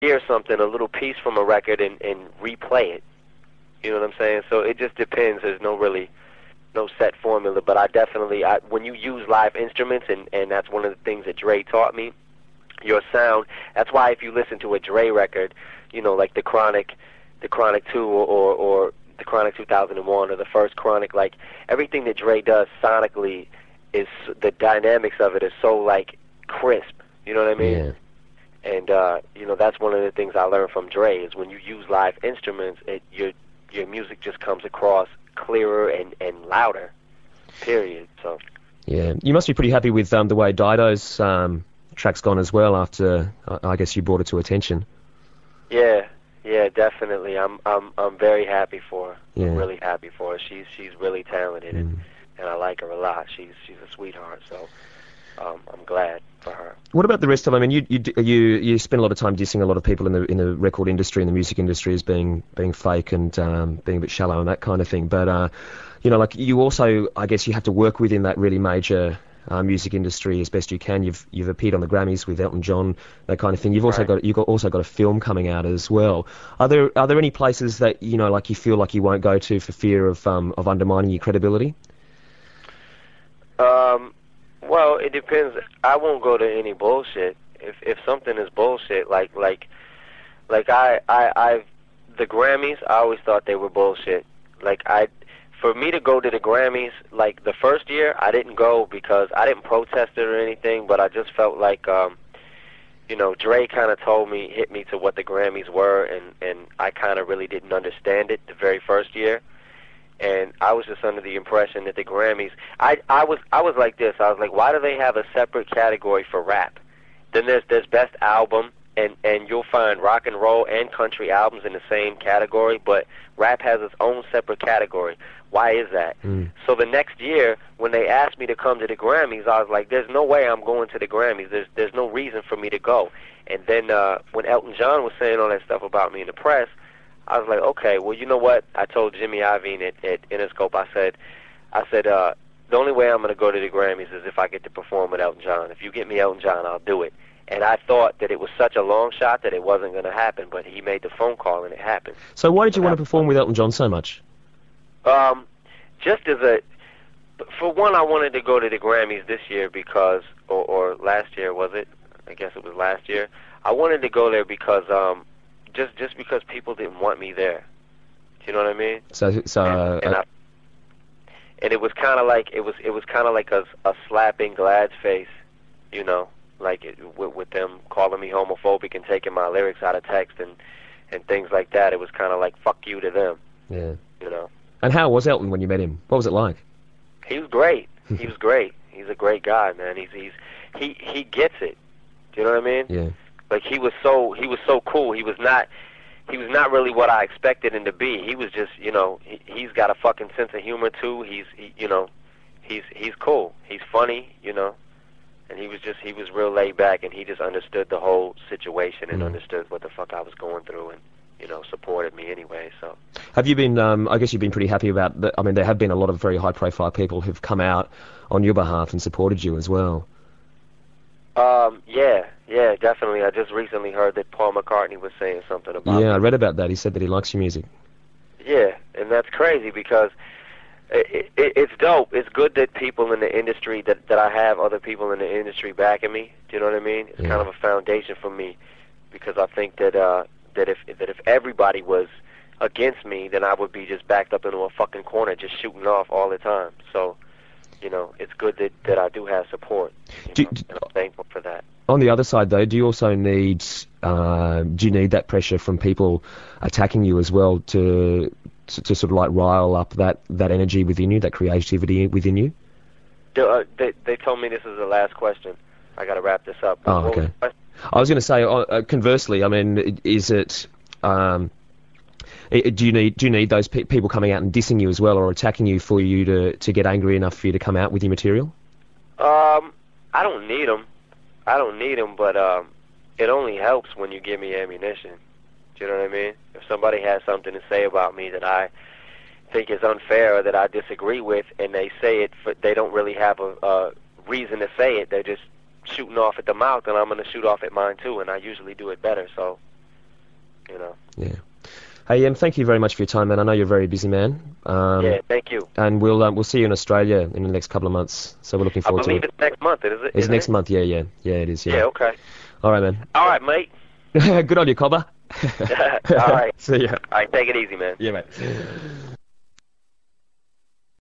hear something, a little piece from a record, and replay it. You know what I'm saying? So it just depends. There's no set formula, but when you use live instruments, and that's one of the things that Dre taught me, your sound. That's why if you listen to a Dre record, like the Chronic 2 or the Chronic 2001 or the first Chronic, like everything that Dre does sonically is the dynamics of it is so like crisp. You know what I mean? Yeah. And that's one of the things I learned from Dre is when you use live instruments, your music just comes across clearer and louder. Period. So. Yeah, you must be pretty happy with the way Dido's track's gone as well. After I guess you brought it to attention. Yeah, definitely. I'm very happy for her. Yeah. I'm really happy for her. She's really talented, and I like her a lot. She's a sweetheart. So I'm glad for her. What about the rest of them? I mean, you spend a lot of time dissing a lot of people in the record industry and the music industry as being fake and being a bit shallow and that kind of thing. But like you also, I guess, you have to work within that really major music industry as best you can. You've appeared on the Grammys with Elton John, that kind of thing. You've also got a film coming out as well. Are there any places that like you feel like you won't go to for fear of undermining your credibility? Well, it depends. I won't go to any bullshit. If something is bullshit, like the Grammys, I always thought they were bullshit. For me to go to the Grammys, like the first year, I didn't go because I didn't protest it or anything, but I just felt like, Dre kind of hit me to what the Grammys were, and I kind of really didn't understand it the very first year. And I was just under the impression that the Grammys, I was like this. I was like, why do they have a separate category for rap? Then there's best album, and you'll find rock and roll and country albums in the same category, but rap has its own separate category. Why is that? So the next year, when they asked me to come to the Grammys, I was like, there's no way I'm going to the Grammys. There's no reason for me to go. And then when Elton John was saying all that stuff about me in the press, I was like, okay, well, you know what? I told Jimmy Iovine at Interscope, I said, the only way I'm going to go to the Grammys is if I get to perform with Elton John. If you get me Elton John, I'll do it. And I thought that it was such a long shot that it wasn't going to happen, but he made the phone call and it happened. So why did you want to perform with Elton John so much? For one, I wanted to go to the Grammys this year because, or last year, was it? I guess it was last year. I wanted to go there because, just because people didn't want me there. Do you know what I mean? And it was kind of like a slapping Glad's face, with them calling me homophobic and taking my lyrics out of text and things like that. It was kind of like fuck you to them. Yeah. And how was Elton when you met him? What was it like? He was great. He was great. He's a great guy, man. He gets it. Do you know what I mean? Yeah. Like he was so cool. He was not really what I expected him to be. He was just, he's got a fucking sense of humor too. He's cool. He's funny, and he was real laid back, and he just understood the whole situation and understood what the fuck I was going through, and supported me anyway. So have you been? I guess you've been pretty happy about that. I mean, there have been a lot of very high-profile people who've come out on your behalf and supported you as well. Yeah, definitely. I just recently heard that Paul McCartney was saying something about I read about that. He said that he likes your music. Yeah, and that's crazy because it's dope. It's good that people in the industry, that I have other people in the industry backing me. Do you know what I mean? It's kind of a foundation for me because I think that if everybody was against me, then I would be just backed up into a fucking corner just shooting off all the time. So, it's good that I do have support. And I'm thankful for that. On the other side, though, do you also need that pressure from people attacking you as well to sort of like rile up that energy within you, that creativity within you? They told me this is the last question. I got to wrap this up. Oh, okay. I was going to say, conversely, I mean, is it? Do you need those people coming out and dissing you as well, or attacking you for you to get angry enough for you to come out with your material? I don't need them. But it only helps when you give me ammunition. Do you know what I mean? If somebody has something to say about me that I think is unfair or that I disagree with, and they say it, they don't really have a reason to say it. They're just shooting off at the mouth, and I'm going to shoot off at mine too, and I usually do it better. So, you know. Yeah. Hey, thank you very much for your time, man. I know you're a very busy man. Yeah, thank you. And we'll see you in Australia in the next couple of months. So we're looking I forward to believe it. it's next month, is it? It's Isn't next it? month, yeah, it is, Yeah, okay. All right, man. All right, mate. Good on you, Cobber. All right. See ya. All right, take it easy, man. Yeah, mate.